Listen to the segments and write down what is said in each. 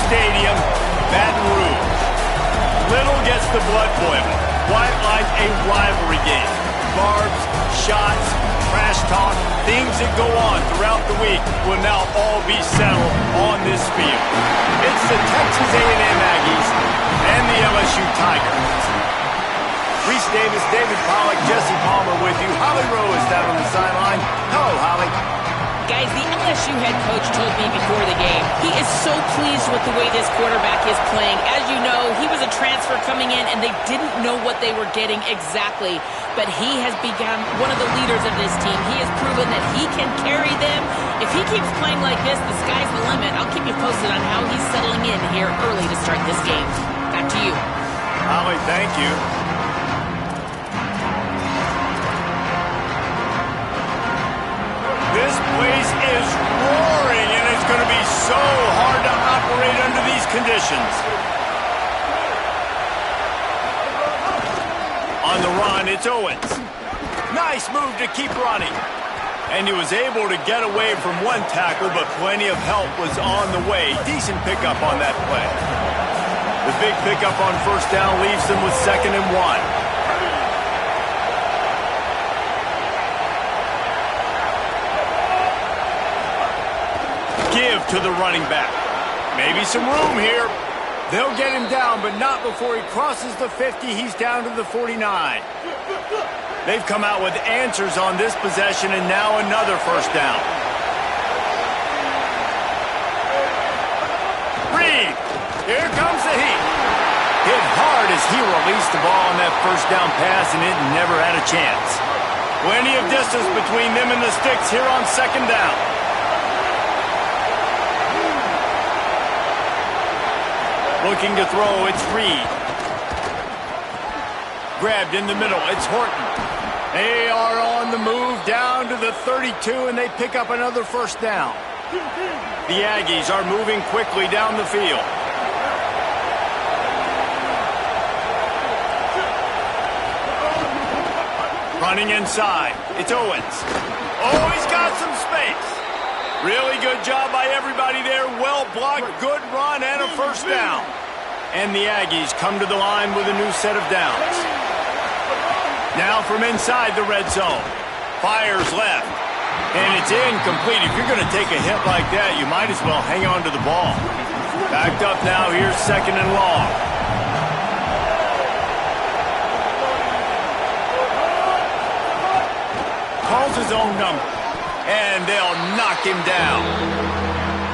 Stadium, Baton Rouge. Little gets the blood boiling, quite like a rivalry game. Barbs, shots, trash talk, things that go on throughout the week will now all be settled on this field. It's the Texas A&M Aggies and the LSU Tigers. Reese Davis, David Pollack, Jesse Palmer with you. Holly Rowe is down on the sideline. Hello, Holly. Guys, the LSU head coach told me before the game, he is so pleased with the way this quarterback is playing. As you know, he was a transfer coming in, and they didn't know what they were getting exactly. But he has become one of the leaders of this team. He has proven that he can carry them. If he keeps playing like this, the sky's the limit. I'll keep you posted on how he's settling in here early to start this game. Back to you. Holly, thank you. This place is roaring, and it's going to be so hard to operate under these conditions. On the run, it's Owens. Nice move to keep running. And he was able to get away from one tackle, but plenty of help was on the way. Decent pickup on that play. The big pickup on first down leaves them with 2nd and 1. Give to the running back. Maybe some room here. They'll get him down, but not before he crosses the 50. He's down to the 49. They've come out with answers on this possession, and now another first down. Reed, here comes the heat. Hit hard as he released the ball on that first down pass, and it never had a chance. Plenty of distance between them and the sticks here on 2nd down. Looking to throw, it's Reed. Grabbed in the middle, it's Horton. They are on the move down to the 32, and they pick up another first down. The Aggies are moving quickly down the field. Running inside, it's Owens. Oh, he's got some space. Really good job by everybody there. Well blocked, good run, and a first down. And the Aggies come to the line with a new set of downs. Now from inside the red zone. Fires left. And it's incomplete. If you're going to take a hit like that, you might as well hang on to the ball. Backed up now. Here's 2nd and long. Calls his own number. And they'll knock him down.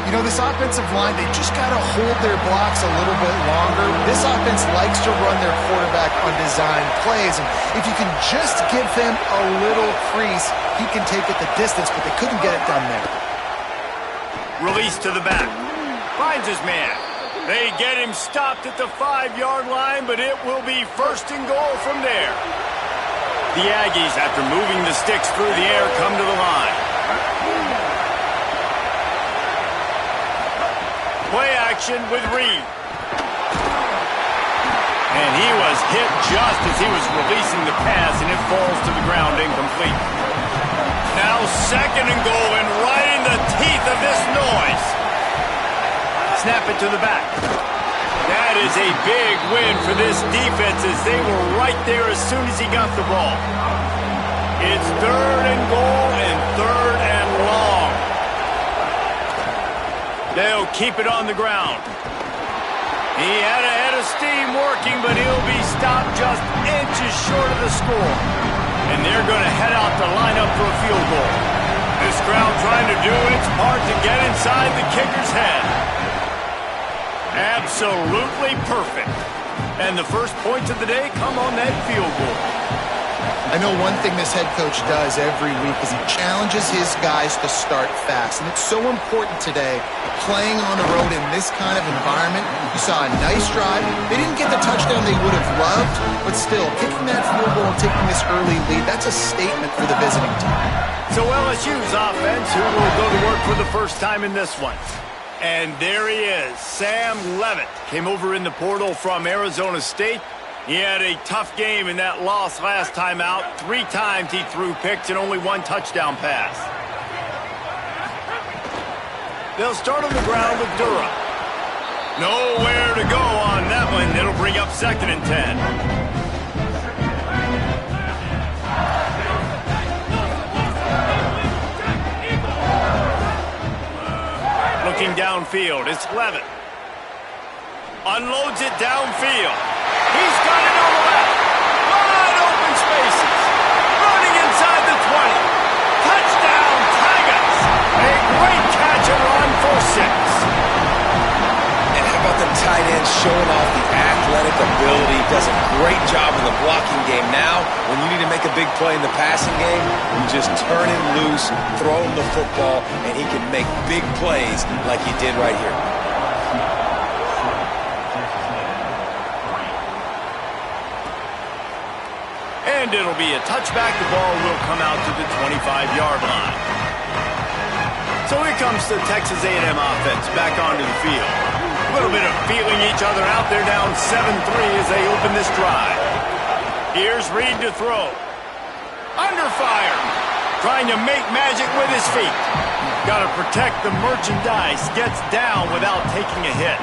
You know, this offensive line, they just got to hold their blocks a little bit longer. This offense likes to run their quarterback on design plays. And if you can just give him a little crease, he can take it the distance, but they couldn't get it done there. Release to the back. Finds his man. They get him stopped at the 5-yard line, but it will be 1st and goal from there. The Aggies, after moving the sticks through the air, come to the line. Play action with Reed. And he was hit just as he was releasing the pass, and it falls to the ground incomplete. Now 2nd and goal, and right in the teeth of this noise. Snap it to the back. That is a big win for this defense as they were right there as soon as he got the ball. It's 3rd and goal and 3rd and long. They'll keep it on the ground. He had a head of steam working, but he'll be stopped just inches short of the score. And they're going to head out to line up for a field goal. This crowd trying to do its part to get inside the kicker's head. Absolutely perfect. And the first points of the day come on that field goal. I know one thing this head coach does every week is he challenges his guys to start fast. And it's so important today, playing on the road in this kind of environment. You saw a nice drive. They didn't get the touchdown they would have loved, but still, kicking that field goal and taking this early lead, that's a statement for the visiting team. So LSU's offense, who will go to work for the first time in this one. And there he is, Sam Levitt. Came over in the portal from Arizona State. He had a tough game in that loss last time out. 3 times he threw picks and only 1 touchdown pass. They'll start on the ground with Durham. Nowhere to go on that one. It'll bring up 2nd and 10. Looking downfield, it's Levitt. Unloads it downfield. He's got it on the left. Wide open spaces. Running inside the 20. Touchdown, Tigers. A great catch and run for 6. And how about the tight end showing off the athletic ability? Does a great job in the blocking game. Now, when you need to make a big play in the passing game, you just turn him loose, throw him the football, and he can make big plays like he did right here. And it'll be a touchback. The ball will come out to the 25-yard line. So here comes the Texas A&M offense back onto the field. A little bit of feeling each other out. They're down 7-3 as they open this drive. Here's Reed to throw. Under fire. Trying to make magic with his feet. Got to protect the merchandise. Gets down without taking a hit.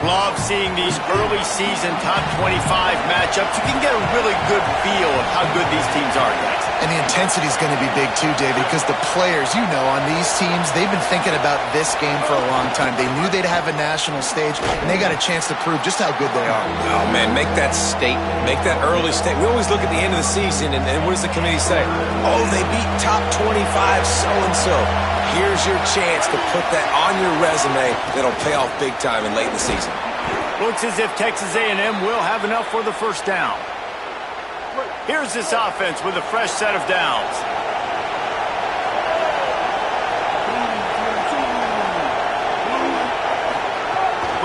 Love seeing these early season top 25 matchups. You can get a really good feel of how good these teams are, guys. And the intensity is going to be big too, David, because the players, you know, on these teams, they've been thinking about this game for a long time. They knew they'd have a national stage, and they got a chance to prove just how good they are. Oh, man, make that statement. Make that early statement. We always look at the end of the season, and what does the committee say? Oh, they beat top 25 so-and-so. Here's your chance to put that on your resume that'll pay off big time and late in the season. Looks as if Texas A&M will have enough for the first down. Here's this offense with a fresh set of downs.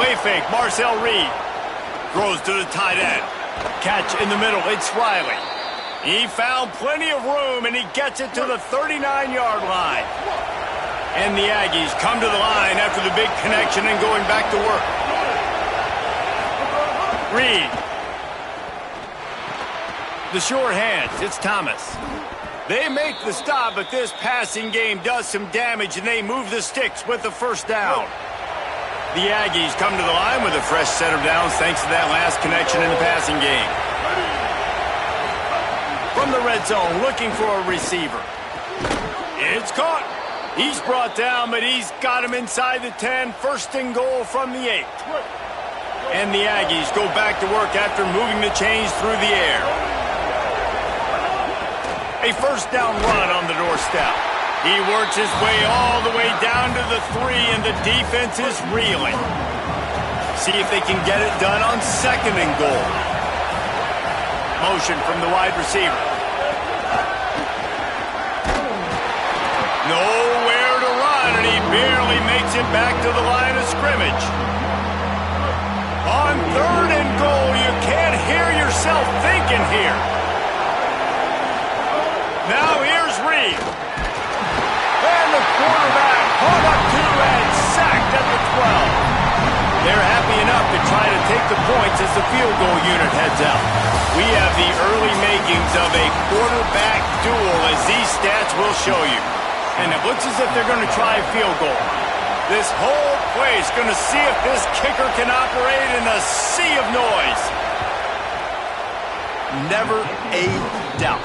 Play fake, Marcel Reed. Throws to the tight end. Catch in the middle, it's Riley. He found plenty of room, and he gets it to the 39-yard line. And the Aggies come to the line after the big connection and going back to work. Reed. The sure hands, it's Thomas. They make the stop, but this passing game does some damage, and they move the sticks with the first down. The Aggies come to the line with a fresh set of downs thanks to that last connection in the passing game. From the red zone, looking for a receiver. It's caught. He's brought down, but he's got him inside the 10. First and goal from the 8. And the Aggies go back to work after moving the chains through the air. A first down run on the doorstep. He works his way all the way down to the 3, and the defense is reeling. See if they can get it done on 2nd and goal. Motion from the wide receiver. Nowhere to run, and he barely makes it back to the line of scrimmage. On 3rd and goal, you can't hear yourself thinking here. Now here's Reed. And the quarterback caught up to and sacked at the 12. They're happy enough to try to take the points as the field goal unit heads out. We have the early makings of a quarterback duel, as these stats will show you. And it looks as if they're going to try a field goal. This whole place going to see if this kicker can operate in a sea of noise. Never a doubt.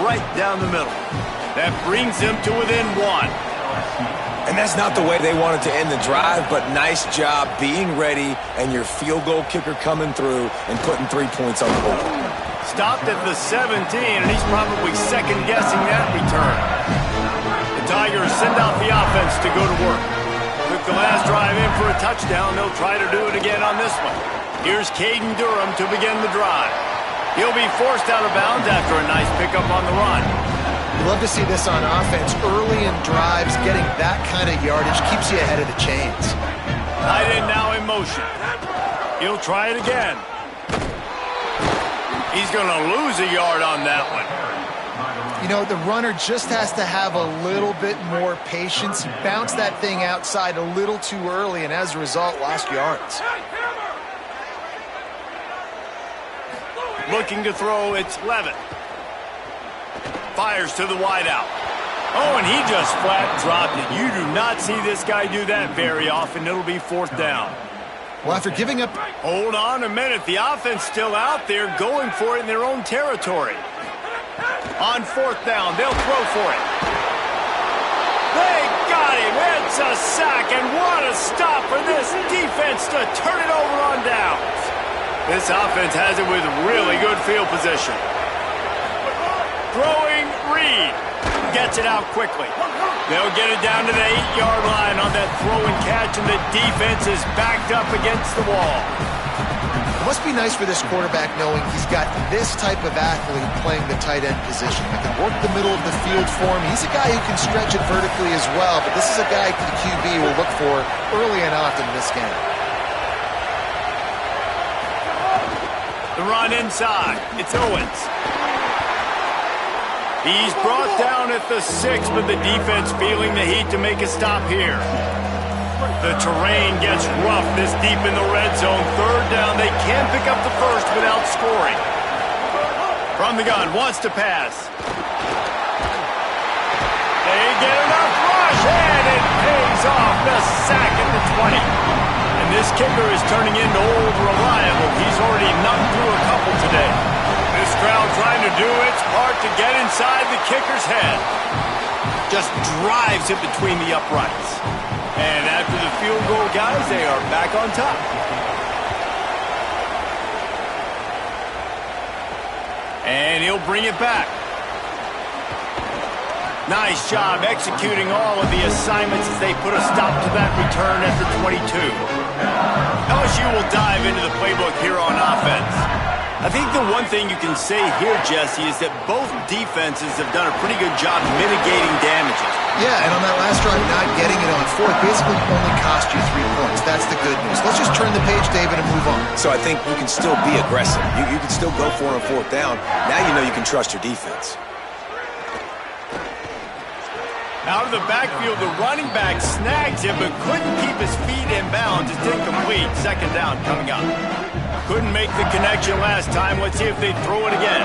Right down the middle. That brings them to within 1. And that's not the way they wanted to end the drive, but nice job being ready and your field goal kicker coming through and putting 3 points on the board. Stopped at the 17, and he's probably second-guessing that return. The Tigers send out the offense to go to work. Took the last drive in for a touchdown. They'll try to do it again on this one. Here's Caden Durham to begin the drive. He'll be forced out of bounds after a nice pickup on the run. Love to see this on offense. Early in drives, getting that kind of yardage keeps you ahead of the chains. Tight end now in motion. He'll try it again. He's going to lose a yard on that one. You know, the runner just has to have a little bit more patience. He bounced that thing outside a little too early, and as a result, lost yards. Looking to throw, it's Levitt. Fires to the wideout. Oh, and he just flat dropped it. You do not see this guy do that very often. It'll be 4th down. Well, after giving up... Hold on a minute. The offense still out there going for it in their own territory. On 4th down, they'll throw for it. They got him. It's a sack, and what a stop for this defense to turn it over on downs. This offense has it with really good field position. Throwing Reed. Gets it out quickly. They'll get it down to the 8-yard line on that throw and catch, and the defense is backed up against the wall. It must be nice for this quarterback knowing he's got this type of athlete playing the tight end position. He can work the middle of the field for him. He's a guy who can stretch it vertically as well, but this is a guy the QB will look for early and often in this game. The run inside. It's Owens. He's brought down at the 6, but the defense feeling the heat to make a stop here. The terrain gets rough this deep in the red zone. 3rd down, they can pick up the first without scoring. From the gun, wants to pass. They get enough rush, and it pays off. The sack at the 20. And this kicker is turning into old reliable. He's already knocked through a couple today. This crowd trying to do its part to get inside the kicker's head. Just drives it between the uprights. And after the field goal, guys, they are back on top. And he'll bring it back. Nice job executing all of the assignments as they put a stop to that return at the 22. LSU will dive into the playbook here on offense. I think the one thing you can say here, Jesse, is that both defenses have done a pretty good job mitigating damages. Yeah, and on that last drive, not getting it on 4th basically only cost you 3 points. That's the good news. Let's just turn the page, David, and move on. So I think you can still be aggressive. You can still go for it on 4th down. Now you know you can trust your defense. Out of the backfield, the running back snags him, but couldn't keep his feet in bounds. It's incomplete. 2nd down coming up. Couldn't make the connection last time. Let's see if they throw it again.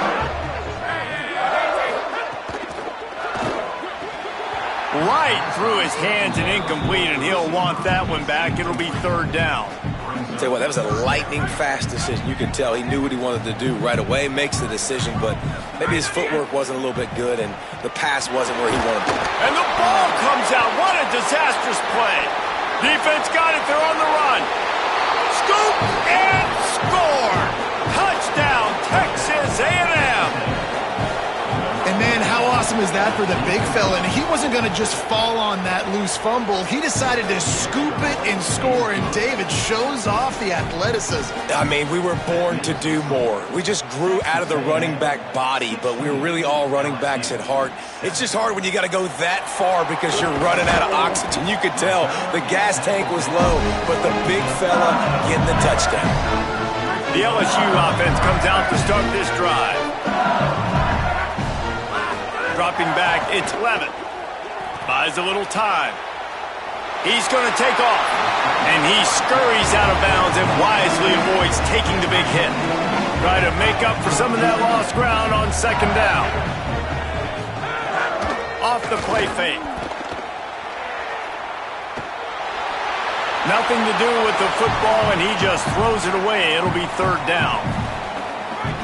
Right through his hands and incomplete, and he'll want that one back. It'll be 3rd down. Tell you what, that was a lightning-fast decision. You can tell he knew what he wanted to do right away, makes the decision, but maybe his footwork wasn't a little bit good, and the pass wasn't where he wanted to. And the ball comes out. What a disastrous play. Defense got it. They're on the run. Scoop and score. Touchdown, Texas A&M. And man, how awesome is that for the big fella? And he wasn't going to just fall on that loose fumble. He decided to scoop it and score, and David shows off the athleticism. I mean, we were born to do more. We just grew out of the running back body, but we were really all running backs at heart. It's just hard when you got to go that far because you're running out of oxygen. You could tell the gas tank was low, but the big fella getting the touchdown. The LSU offense comes out to start this drive. Dropping back, it's Levin. Buys a little time. He's going to take off. And he scurries out of bounds and wisely avoids taking the big hit. Try to make up for some of that lost ground on 2nd down. Off the play fake. Nothing to do with the football, and he just throws it away. It'll be 3rd down.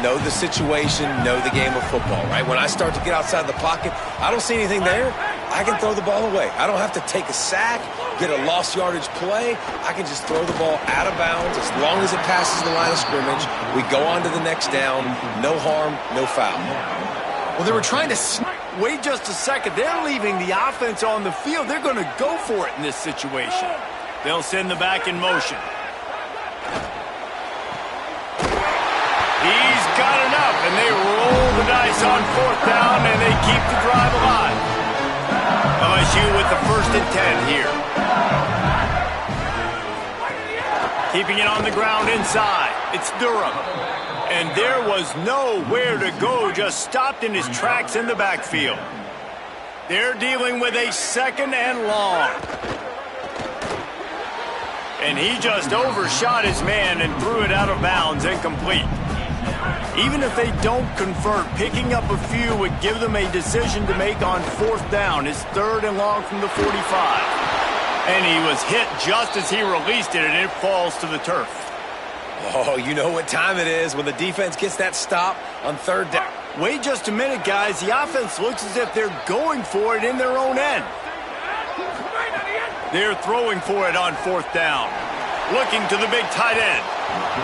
Know the situation, know the game of football, right? When I start to get outside the pocket, I don't see anything there, I can throw the ball away. I don't have to take a sack, get a lost yardage play. I can just throw the ball out of bounds as long as it passes the line of scrimmage. We go on to the next down. No harm, no foul. Well, they were trying to... Wait just a second. They're leaving the offense on the field. They're going to go for it in this situation. They'll send the back in motion. He's got enough, and they roll the dice on 4th down, and they keep the drive alive. LSU with the 1st and 10 here. Keeping it on the ground inside. It's Durham. And there was nowhere to go, just stopped in his tracks in the backfield. They're dealing with a 2nd and long. And he just overshot his man and threw it out of bounds, incomplete. Even if they don't convert, picking up a few would give them a decision to make on 4th down. It's 3rd and long from the 45. And he was hit just as he released it, and it falls to the turf. Oh, you know what time it is when the defense gets that stop on third down. Wait just a minute, guys. The offense looks as if they're going for it in their own end. They're throwing for it on fourth down. Looking to the big tight end.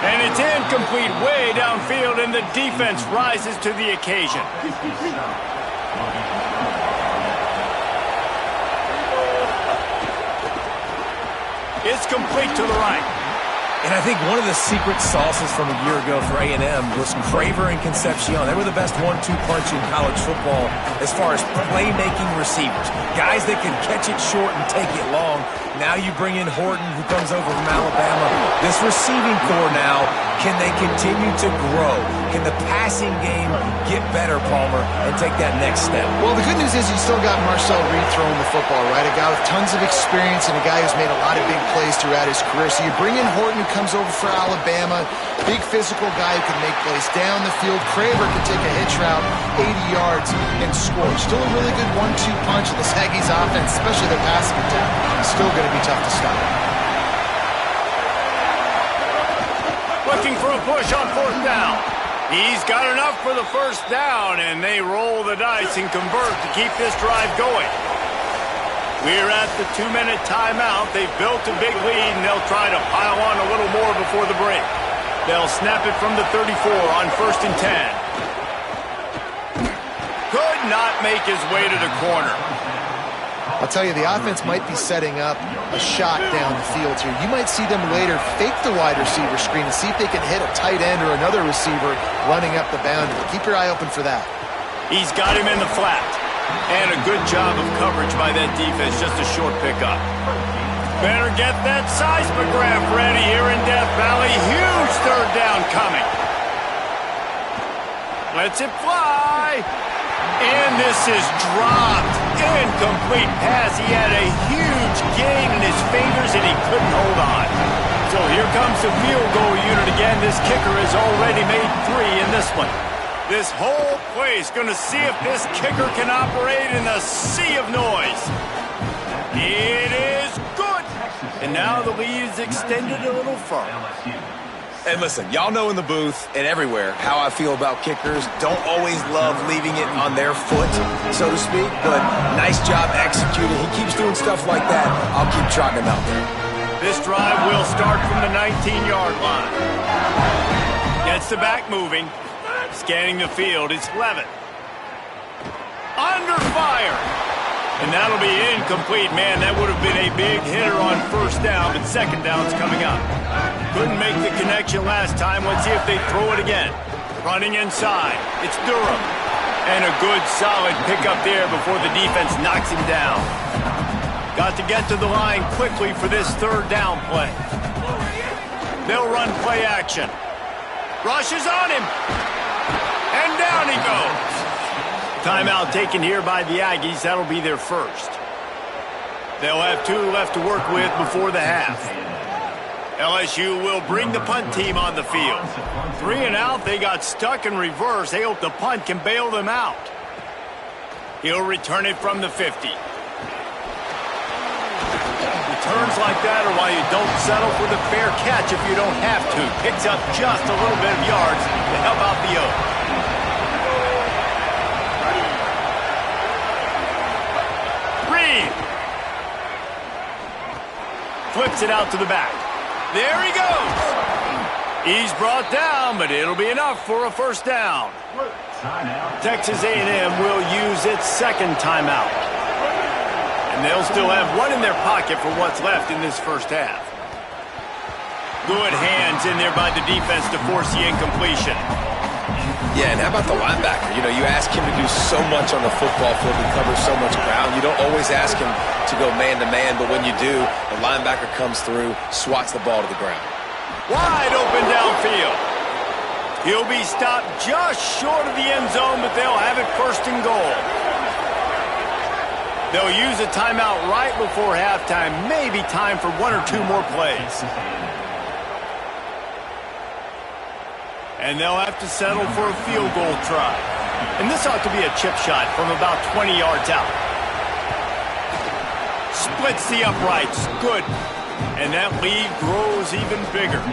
And it's incomplete way downfield, and the defense rises to the occasion. It's complete to the right. And I think one of the secret sauces from a year ago for A&M was Craver and Concepcion. They were the best 1-2 punch in college football as far as playmaking receivers. Guys that can catch it short and take it long. Now you bring in Horton, who comes over from Alabama. This receiving core now, can they continue to grow? Can the passing game get better, Palmer, and take that next step? Well, the good news is you still got Marcel Reed throwing the football, right? A guy with tons of experience and a guy who's made a lot of big plays throughout his career. So you bring in Horton, who comes over for Alabama, big physical guy who can make plays down the field. Craver can take a hitch route, 80 yards, and score. Still a really good 1-2 punch in this Aggies offense, especially their passing attack. Still going to be tough to stop. Looking for a push on fourth down. He's got enough for the first down, and they roll the dice and convert to keep this drive going. We're at the 2-minute timeout. They've built a big lead, and they'll try to pile on a little more before the break. They'll snap it from the 34 on 1st and 10. Could not make his way to the corner. I'll tell you, the offense might be setting up a shot down the field here. You might see them later fake the wide receiver screen and see if they can hit a tight end or another receiver running up the boundary. Keep your eye open for that. He's got him in the flat. And a good job of coverage by that defense, just a short pickup. Better get that seismograph ready here in Death Valley. Huge third down coming. Lets it fly. And this is dropped. Incomplete pass. He had a huge gain in his fingers, and he couldn't hold on. So here comes the field goal unit again. This kicker has already made 3 in this one. This whole place going to see if this kicker can operate in a sea of noise. It is good. And now the lead is extended a little further. And listen, y'all know in the booth and everywhere how I feel about kickers. Don't always love leaving it on their foot, so to speak, but nice job executing. He keeps doing stuff like that. I'll keep trotting him out there. This drive will start from the 19-yard line. Gets the back moving. Scanning the field, it's Levitt. Under fire. And that'll be incomplete. Man, that would have been a big hitter on first down, but second down's coming up. Couldn't make the connection last time. Let's see if they throw it again. Running inside, it's Durham. And a good, solid pickup there before the defense knocks him down. Got to get to the line quickly for this third down play. They'll run play action. Rushes on him. And down he goes. Timeout taken here by the Aggies. That'll be their first. They'll have 2 left to work with before the half. LSU will bring the punt team on the field. 3 and out. They got stuck in reverse. They hope the punt can bail them out. He'll return it from the 50. Returns like that are why you don't settle for the fair catch if you don't have to. Picks up just a little bit of yards to help out the O. Reed flips it out to the back. There he goes. He's brought down, but it'll be enough for a first down. Texas A&M will use its second timeout. And they'll still have 1 in their pocket for what's left in this first half. Good hands in there by the defense to force the incompletion. Yeah, and how about the linebacker? You know, you ask him to do so much on the football field and cover so much ground. You don't always ask him to go man-to-man, but when you do, the linebacker comes through, swats the ball to the ground. Wide open downfield. He'll be stopped just short of the end zone, but they'll have it first and goal. They'll use a timeout right before halftime. Maybe time for 1 or 2 more plays. And they'll have to settle for a field goal try. And this ought to be a chip shot from about 20 yards out. Splits the uprights. Good. And that lead grows even bigger.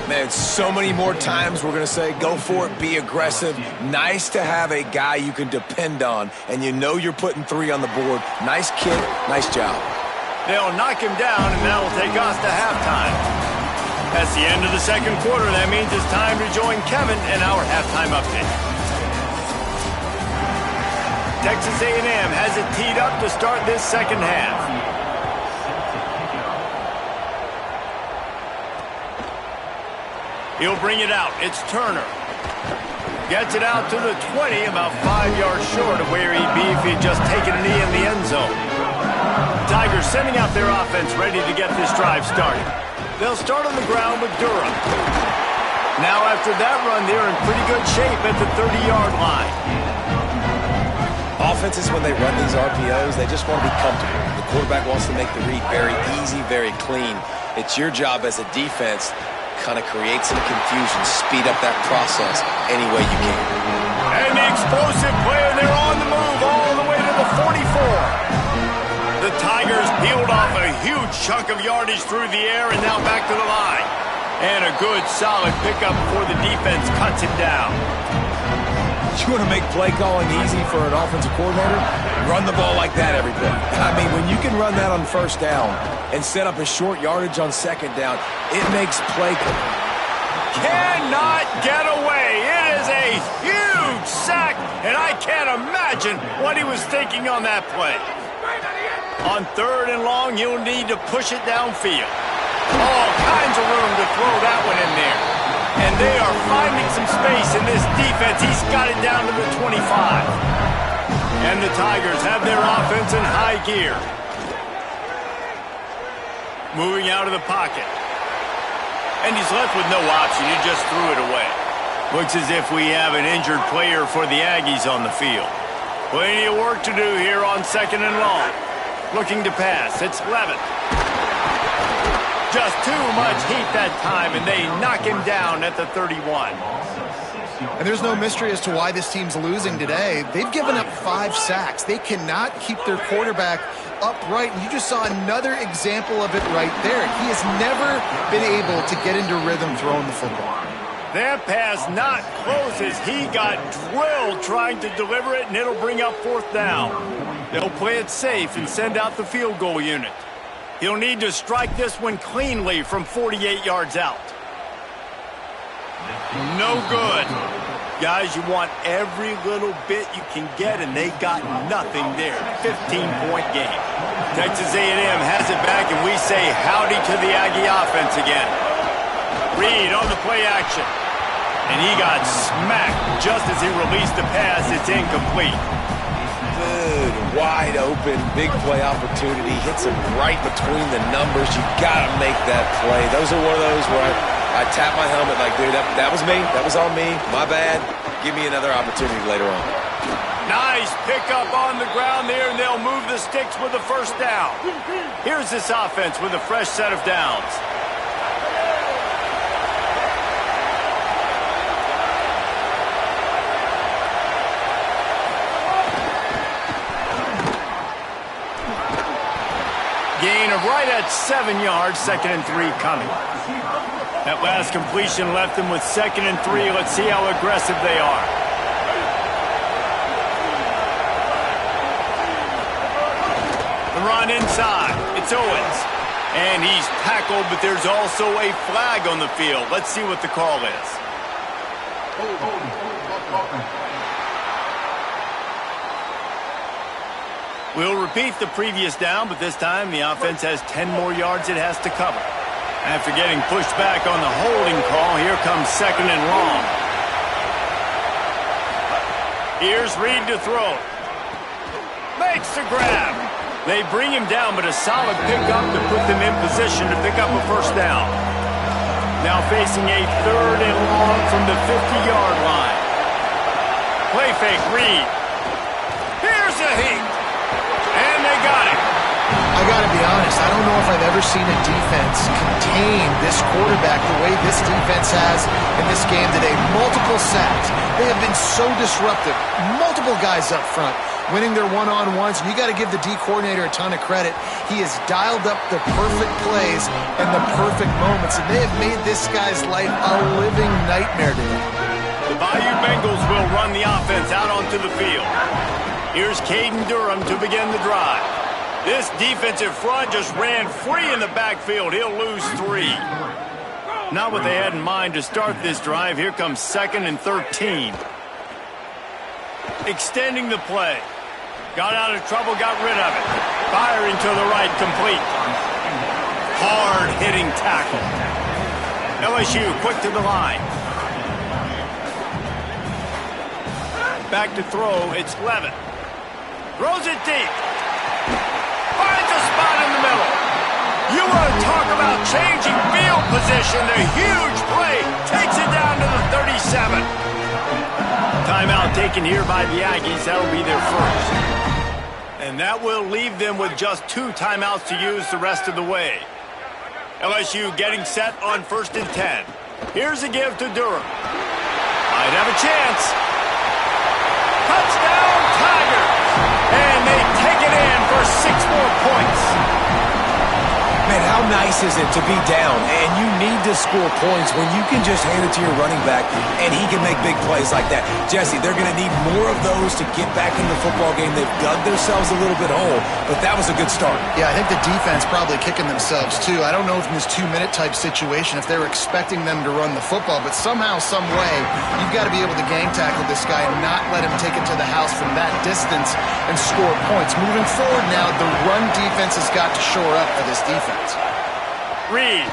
Man, so many more times we're going to say, go for it, be aggressive. Nice to have a guy you can depend on, and you know you're putting 3 on the board. Nice kick, nice job. They'll knock him down, and that'll take us to halftime. That's the end of the second quarter. That means it's time to join Kevin in our halftime update. Texas A&M has it teed up to start this second half. He'll bring it out. It's Turner. Gets it out to the 20, about 5 yards short of where he'd be if he'd just taken a knee in the end zone. Tigers sending out their offense ready to get this drive started. They'll start on the ground with Durham. Now after that run, they're in pretty good shape at the 30-yard line. Offenses, when they run these RPOs, they just want to be comfortable. The quarterback wants to make the read very easy, very clean. It's your job as a defense kind of create some confusion, speed up that process any way you can. And the explosive player, they're on the move all the way to the 44. The Tigers peeled off a huge chunk of yardage through the air and now back to the line. And a good, solid pickup before the defense cuts him down. You want to make play calling easy for an offensive coordinator? Run the ball like that every play. I mean, when you can run that on first down and set up a short yardage on second down, it makes play. Cannot get away. It is a huge sack, and I can't imagine what he was thinking on that play. On 3rd and long, you'll need to push it downfield. All kinds of room to throw that one in there. And they are finding some space in this defense. He's got it down to the 25. And the Tigers have their offense in high gear. Moving out of the pocket. And he's left with no option. He just threw it away. Looks as if we have an injured player for the Aggies on the field. Plenty of work to do here on 2nd and long. Looking to pass. It's Levitt. Just too much heat that time, and they knock him down at the 31. And there's no mystery as to why this team's losing today. They've given up 5 sacks. They cannot keep their quarterback upright, and you just saw another example of it right there. He has never been able to get into rhythm throwing the football. That pass not close as he got drilled trying to deliver it, and it'll bring up 4th down. They'll play it safe and send out the field goal unit. He'll need to strike this one cleanly from 48 yards out. No good. Guys, you want every little bit you can get, and they got nothing there. 15-point game. Texas A&M has it back, and we say howdy to the Aggie offense again. Reed on the play action. And he got smacked just as he released the pass. It's incomplete. Good, wide open, big play opportunity. Hits him right between the numbers. You got to make that play. Those are one of those where I tap my helmet like, dude, that was me. That was on me. My bad. Give me another opportunity later on. Nice pickup on the ground there, and they'll move the sticks with the 1st down. Here's this offense with a fresh set of downs. Gain of right at 7 yards, 2nd and 3 coming. That last completion left them with 2nd and 3. Let's see how aggressive they are. The run inside. It's Owens. And he's tackled, but there's also a flag on the field. Let's see what the call is. We'll repeat the previous down, but this time the offense has 10 more yards it has to cover. After getting pushed back on the holding call, here comes 2nd and long. Here's Reed to throw. Makes the grab. They bring him down, but a solid pickup to put them in position to pick up a 1st down. Now facing a 3rd and long from the 50-yard line. Play fake, Reed. Here's a heat. And they got it. I got to be honest, I don't know if I've ever seen a defense contain this quarterback the way this defense has in this game today. Multiple sacks. They have been so disruptive. Multiple guys up front. winning their one-on-ones. You got to give the D coordinator a ton of credit. He has dialed up the perfect plays and the perfect moments, and they have made this guy's life a living nightmare today. The Bayou Bengals will run the offense out onto the field. Here's Caden Durham to begin the drive. This defensive front just ran free in the backfield. He'll lose 3. Not what they had in mind to start this drive. Here comes 2nd and 13. Extending the play. Got out of trouble, got rid of it. Firing to the right, complete. Hard-hitting tackle. LSU quick to the line. Back to throw, it's Levin. Throws it deep. Finds a spot in the middle. You want to talk about changing field position. The huge play takes it down to the 37. Timeout taken here by the Aggies. That'll be their first. And that will leave them with just 2 timeouts to use the rest of the way. LSU getting set on 1st and 10. Here's a give to Durham. Might have a chance. Touchdown, Tigers! And they take it in for 6 more points. Man, how nice is it to be down and you need to score points when you can just hand it to your running back and he can make big plays like that? Jesse, they're going to need more of those to get back in the football game. They've dug themselves a little bit hole, but that was a good start. Yeah, I think the defense probably kicking themselves too. I don't know if in this 2-minute type situation if they were expecting them to run the football, but somehow, some way, you've got to be able to gang tackle this guy and not let him take it to the house from that distance and score points. Moving forward now, the run defense has got to shore up for this defense. Reed.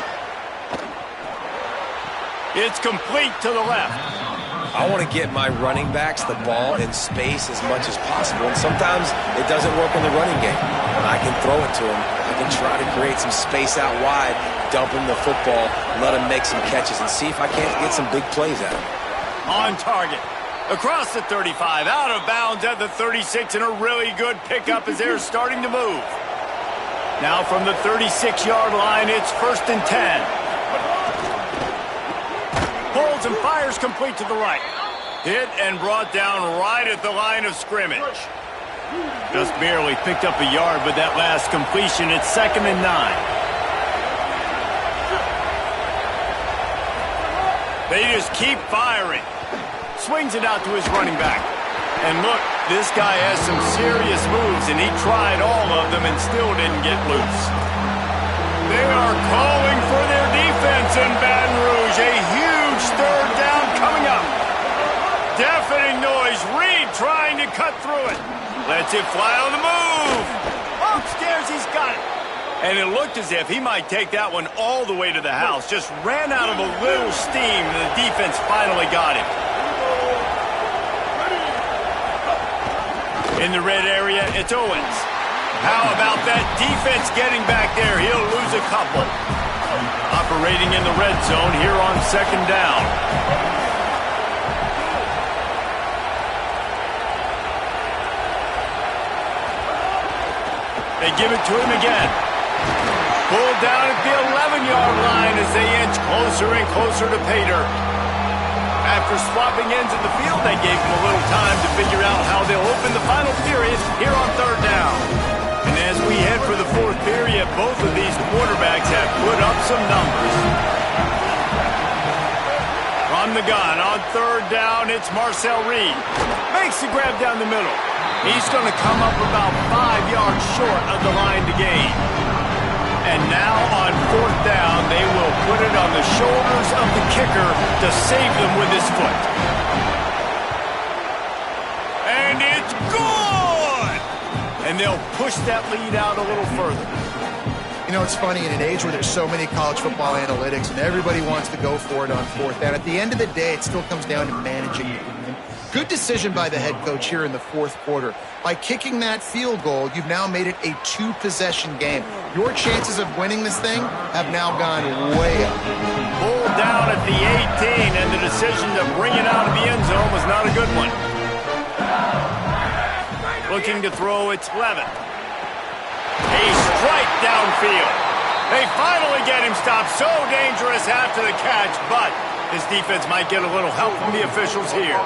It's complete to the left. I want to get my running backs the ball in space as much as possible, and sometimes it doesn't work in the running game. When I can throw it to them, I can try to create some space out wide, dump him the football, let him make some catches, and see if I can't get some big plays out of him. On target. Across the 35, out of bounds at the 36, and a really good pickup as they're starting to move. Now from the 36-yard line, it's 1st and 10. Pulls and fires complete to the right. Hit and brought down right at the line of scrimmage. Just barely picked up a yard with that last completion. It's 2nd and 9. They just keep firing. Swings it out to his running back. And look, this guy has some serious moves, and he tried all of them and still didn't get loose. They are calling for their defense in Baton Rouge. A huge 3rd down coming up. Deafening noise. Reed trying to cut through it. Lets it fly on the move. Upstairs, he's got it. And it looked as if he might take that one all the way to the house. Just ran out of a little steam, and the defense finally got him. In the red area, it's Owens. How about that defense getting back there? He'll lose a couple. Operating in the red zone here on 2nd down. They give it to him again. Pulled down at the 11-yard line as they inch closer and closer to pay dirt. After swapping ends of the field, they gave him a little time to figure out how they'll open the final period here on 3rd down. And as we head for the 4th period, both of these quarterbacks have put up some numbers. From the gun on 3rd down, it's Marcel Reed. Makes the grab down the middle. He's going to come up about 5 yards short of the line to gain. And now on 4th down, they will put it on the shoulders of the kicker to save them with his foot. And it's good! And they'll push that lead out a little further. You know, it's funny, in an age where there's so many college football analytics and everybody wants to go for it on 4th down, at the end of the day, it still comes down to managing the game. Good decision by the head coach here in the 4th quarter. By kicking that field goal, you've now made it a 2-possession game. Your chances of winning this thing have now gone way up. Pulled down at the 18, and the decision to bring it out of the end zone was not a good one. Looking to throw, it's Levin. A strike downfield. They finally get him stopped. So dangerous after the catch, but his defense might get a little help from the officials here.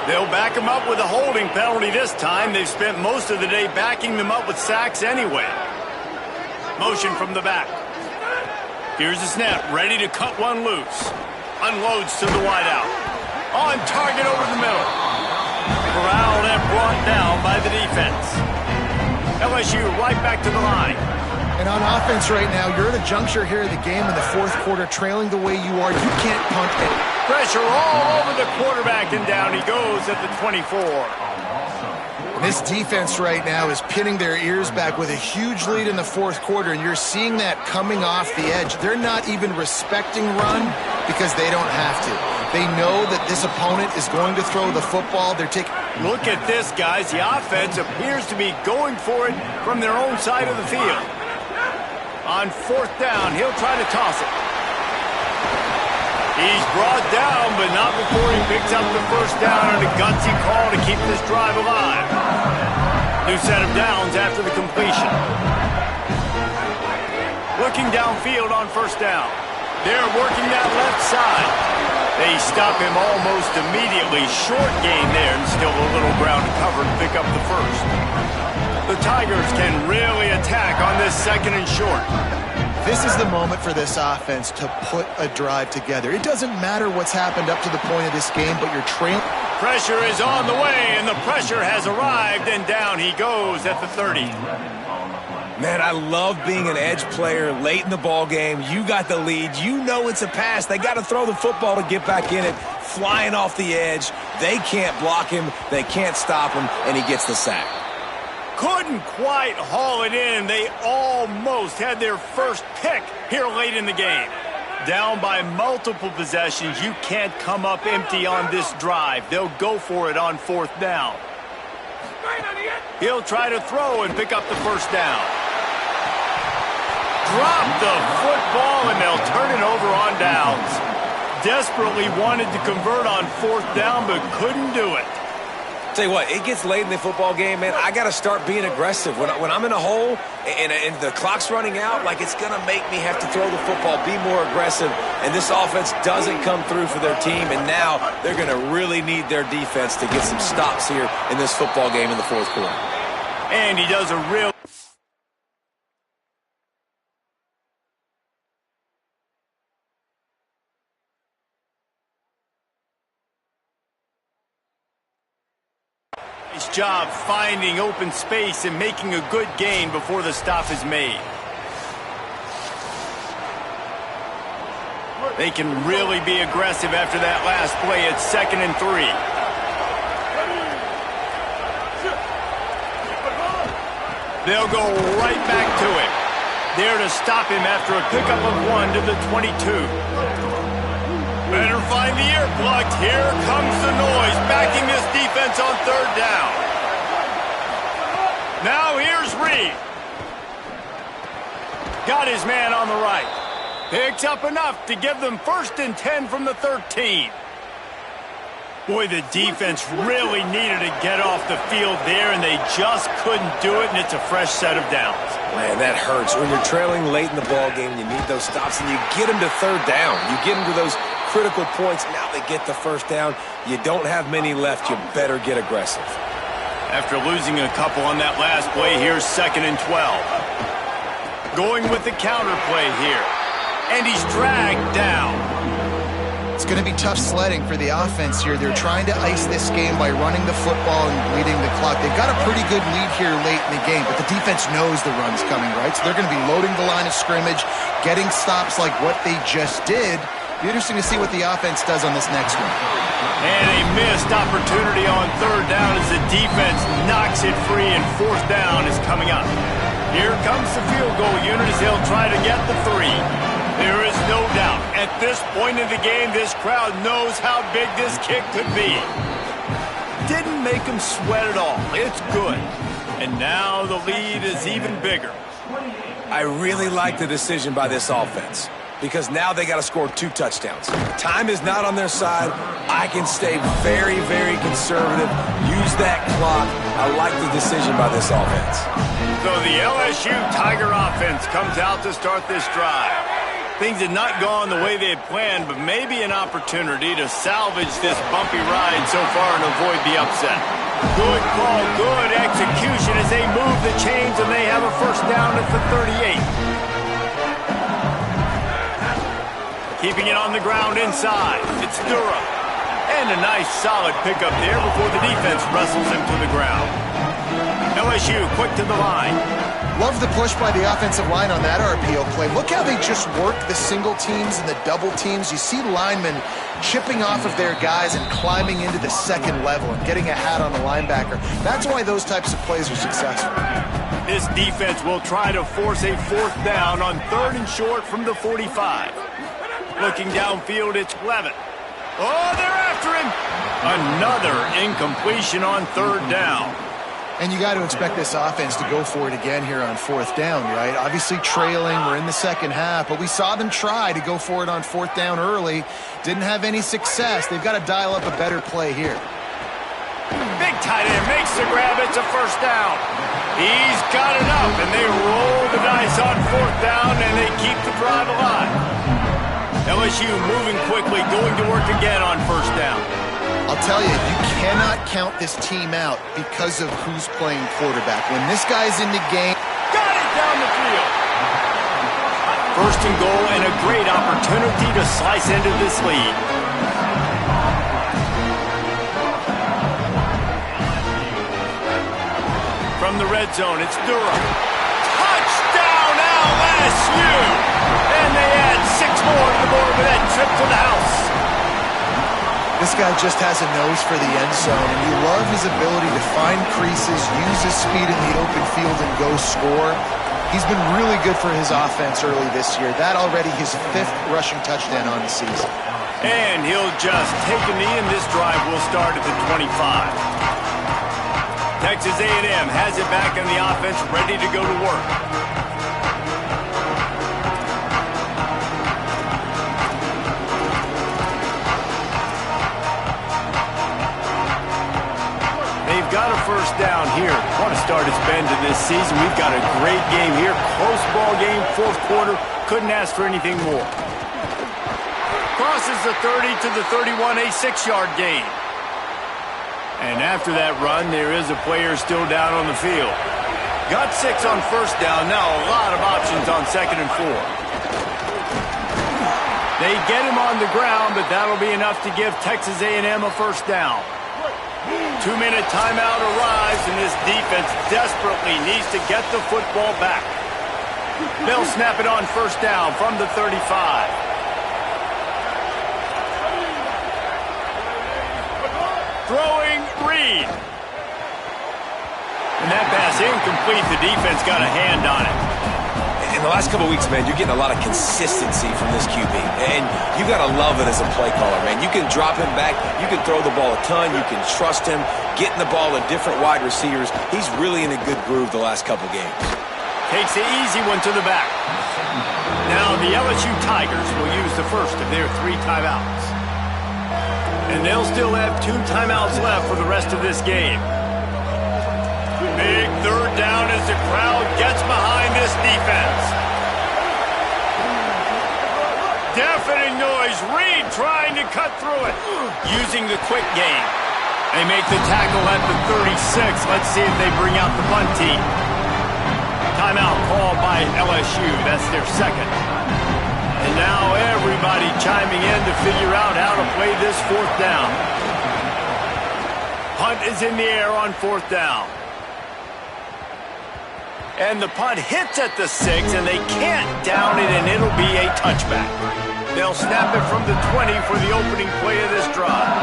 They'll back him up with a holding penalty this time. They've spent most of the day backing them up with sacks anyway. Motion from the back. Here's the snap, ready to cut one loose. Unloads to the wideout. On target over the middle. Corralled and brought down by the defense. LSU right back to the line. And on offense right now, you're at a juncture here in the game in the fourth quarter, trailing the way you are. You can't punt it. Pressure all over the quarterback, and down he goes at the 24. And this defense right now is pinning their ears back with a huge lead in the fourth quarter, and you're seeing that coming off the edge. They're not even respecting run because they don't have to. They know that this opponent is going to throw the football. They're taking... Look at this, guys. The offense appears to be going for it from their own side of the field. On fourth down, he'll try to toss it. He's brought down, but not before he picks up the first down on a gutsy call to keep this drive alive. New set of downs after the completion. Looking downfield on first down. They're working that left side. They stop him almost immediately. Short gain there, and still a little ground to cover to pick up the first. The Tigers can really attack on this second and short. This is the moment for this offense to put a drive together. It doesn't matter what's happened up to the point of this game, but you're trailing. Pressure is on the way, and the pressure has arrived, and down he goes at the 30. Man, I love being an edge player late in the ball game. You got the lead. You know it's a pass. They got to throw the football to get back in it. Flying off the edge. They can't block him. They can't stop him, and he gets the sack. Couldn't quite haul it in. They almost had their first pick here late in the game. Down by multiple possessions. You can't come up empty on this drive. They'll go for it on fourth down. He'll try to throw and pick up the first down. Drop the football, and they'll turn it over on downs. Desperately wanted to convert on fourth down, but couldn't do it. Tell you what, it gets late in the football game, man. I got to start being aggressive. When I'm in a hole and the clock's running out, like it's going to make me have to throw the football, be more aggressive. And this offense doesn't come through for their team, and now they're going to really need their defense to get some stops here in this football game in the fourth quarter. And he does a real... Nice job finding open space and making a good gain before the stop is made. They can really be aggressive after that last play at 2nd and 3. They'll go right back to him. There to stop him after a pickup of 1 to the 22. Better find the earplugs. Here comes the noise, backing this defense on third down. Now here's Reed. Got his man on the right. Picks up enough to give them 1st and 10 from the 13. Boy, the defense really needed to get off the field there, and they just couldn't do it, and it's a fresh set of downs. Man, that hurts. When you're trailing late in the ball game, you need those stops, and you get them to third down. You get them to those critical points. Now they get the first down. You don't have many left. You better get aggressive. After losing a couple on that last play, here's 2nd and 12. Going with the counter play here. And he's dragged down. It's going to be tough sledding for the offense here. They're trying to ice this game by running the football and bleeding the clock. They've got a pretty good lead here late in the game, but the defense knows the run's coming, right? So they're going to be loading the line of scrimmage, getting stops like what they just did. Be interesting to see what the offense does on this next one. And a missed opportunity on third down as the defense knocks it free, and fourth down is coming up. Here comes the field goal unit as they'll try to get the 3. There is no doubt, at this point in the game, this crowd knows how big this kick could be. Didn't make them sweat at all. It's good. And now the lead is even bigger. I really like the decision by this offense, because now they got to score 2 touchdowns. Time is not on their side. I can stay very, very conservative. Use that clock. I like the decision by this offense. So the LSU Tiger offense comes out to start this drive. Things had not gone the way they had planned, but maybe an opportunity to salvage this bumpy ride so far and avoid the upset. Good call, good execution as they move the chains and they have a first down at the 38. Keeping it on the ground inside. It's Durham. And a nice solid pickup there before the defense wrestles him to the ground. LSU quick to the line. Love the push by the offensive line on that RPO play. Look how they just work the single teams and the double teams. You see linemen chipping off of their guys and climbing into the second level and getting a hat on the linebacker. That's why those types of plays are successful. This defense will try to force a fourth down on 3rd and short from the 45. Looking downfield, it's Levitt. Oh, they're after him. Another incompletion on 3rd down. And you got to expect this offense to go for it again here on 4th down, right? Obviously trailing, we're in the second half, but we saw them try to go for it on 4th down early. Didn't have any success. They've got to dial up a better play here. Big tight end makes the grab. It's a first down. He's got it up, and they roll the dice on 4th down, and they keep the drive alive. LSU moving quickly, going to work again on 1st down. I'll tell you, you cannot count this team out because of who's playing quarterback. When this guy's in the game... Got it down the field. 1st and goal and a great opportunity to slice into this lead. From the red zone, it's Durham. Touchdown LSU! And they add 6 more to the board with that trip to the house. This guy just has a nose for the end zone, and you love his ability to find creases, use his speed in the open field, and go score. He's been really good for his offense early this year. That already his 5th rushing touchdown on the season. And he'll just take a knee, and this drive will start at the 25. Texas A&M has it back on the offense, ready to go to work. Got a first down here. Want to start its bend to this season. We've got a great game here. Close ball game, 4th quarter. Couldn't ask for anything more. Crosses the 30 to the 31, a 6-yard gain. And after that run, there is a player still down on the field. Got 6 on 1st down. Now a lot of options on 2nd and 4. They get him on the ground, but that'll be enough to give Texas A&M a first down. 2-minute timeout arrives, and this defense desperately needs to get the football back. They'll snap it on 1st down from the 35. Throwing Reed. And that pass incomplete. The defense got a hand on it. In the last couple of weeks, man, you're getting a lot of consistency from this QB. And you got to love it as a play caller, man. You can drop him back. You can throw the ball a ton. You can trust him. Getting the ball to different wide receivers. He's really in a good groove the last couple games. Takes the easy one to the back. Now the LSU Tigers will use the first of their 3 timeouts. And they'll still have 2 timeouts left for the rest of this game. Big 3rd down as the crowd gets behind this defense. Deafening noise. Reed trying to cut through it. Using the quick game. They make the tackle at the 36. Let's see if they bring out the punt team. Timeout called by LSU. That's their 2nd. And now everybody chiming in to figure out how to play this 4th down. Punt is in the air on 4th down. And the punt hits at the 6, and they can't down it, and it'll be a touchback. They'll snap it from the 20 for the opening play of this drive.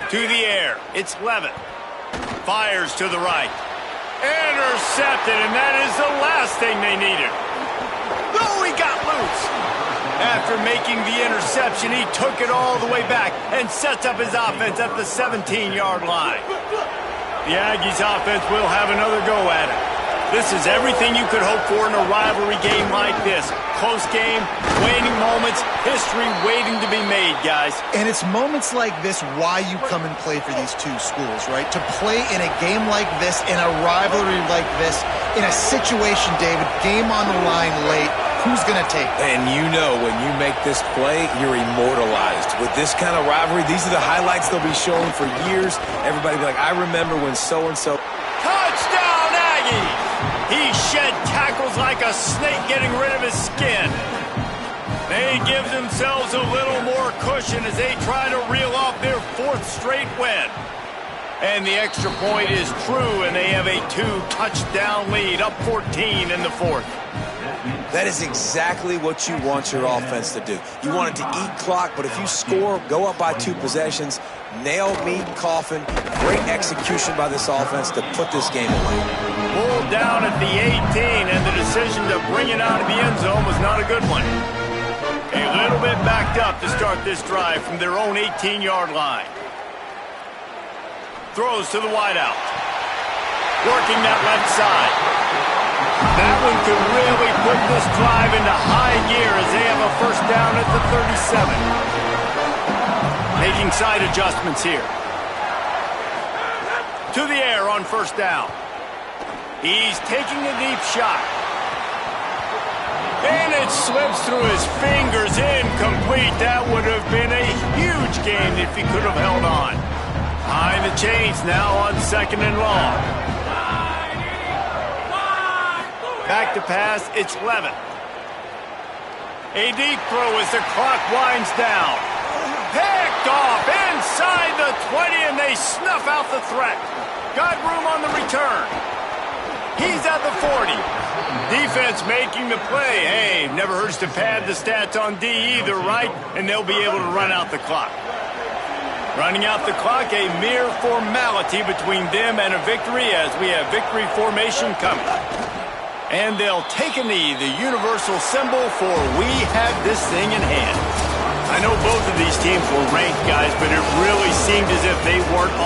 To the air, it's Levitt. Fires to the right. Intercepted, and that is the last thing they needed. Oh, he got loose. After making the interception, he took it all the way back and sets up his offense at the 17-yard line. The Aggies offense will have another go at it. This is everything you could hope for in a rivalry game like this. Close game, waning moments, history waiting to be made, guys. And it's moments like this why you come and play for these two schools, right? To play in a game like this, in a rivalry like this, in a situation, David, game on the line late, who's going to take it? And you know when you make this play, you're immortalized. With this kind of rivalry, these are the highlights they'll be showing for years. Everybody will be like, I remember when so-and-so. Touchdown, Aggies! He shed tackles like a snake getting rid of his skin. They give themselves a little more cushion as they try to reel off their 4th straight win. And the extra point is true, and they have a 2-touchdown lead, up 14 in the 4th. That is exactly what you want your offense to do. You want it to eat clock, but if you score, go up by 2 possessions, nail meat coffin, great execution by this offense to put this game away. Pulled down at the 18, and the decision to bring it out of the end zone was not a good one. A little bit backed up to start this drive from their own 18-yard line. Throws to the wideout. Working that left side. That one could really put this drive into high gear as they have a first down at the 37. Making side adjustments here. To the air on first down. He's taking a deep shot. And it slips through his fingers, incomplete. That would have been a huge gain if he could have held on. Behind the chains now on 2nd and long. Back to pass, it's Levin. A deep throw as the clock winds down. Picked off inside the 20, and they snuff out the threat. Got room on the return. He's at the 40. Defense making the play. Hey, never hurts to pad the stats on D either, right? And they'll be able to run out the clock. Running out the clock, a mere formality between them and a victory as we have victory formation coming. And they'll take a knee, the universal symbol for we have this thing in hand. I know both of these teams were ranked, guys, but it really seemed as if they weren't on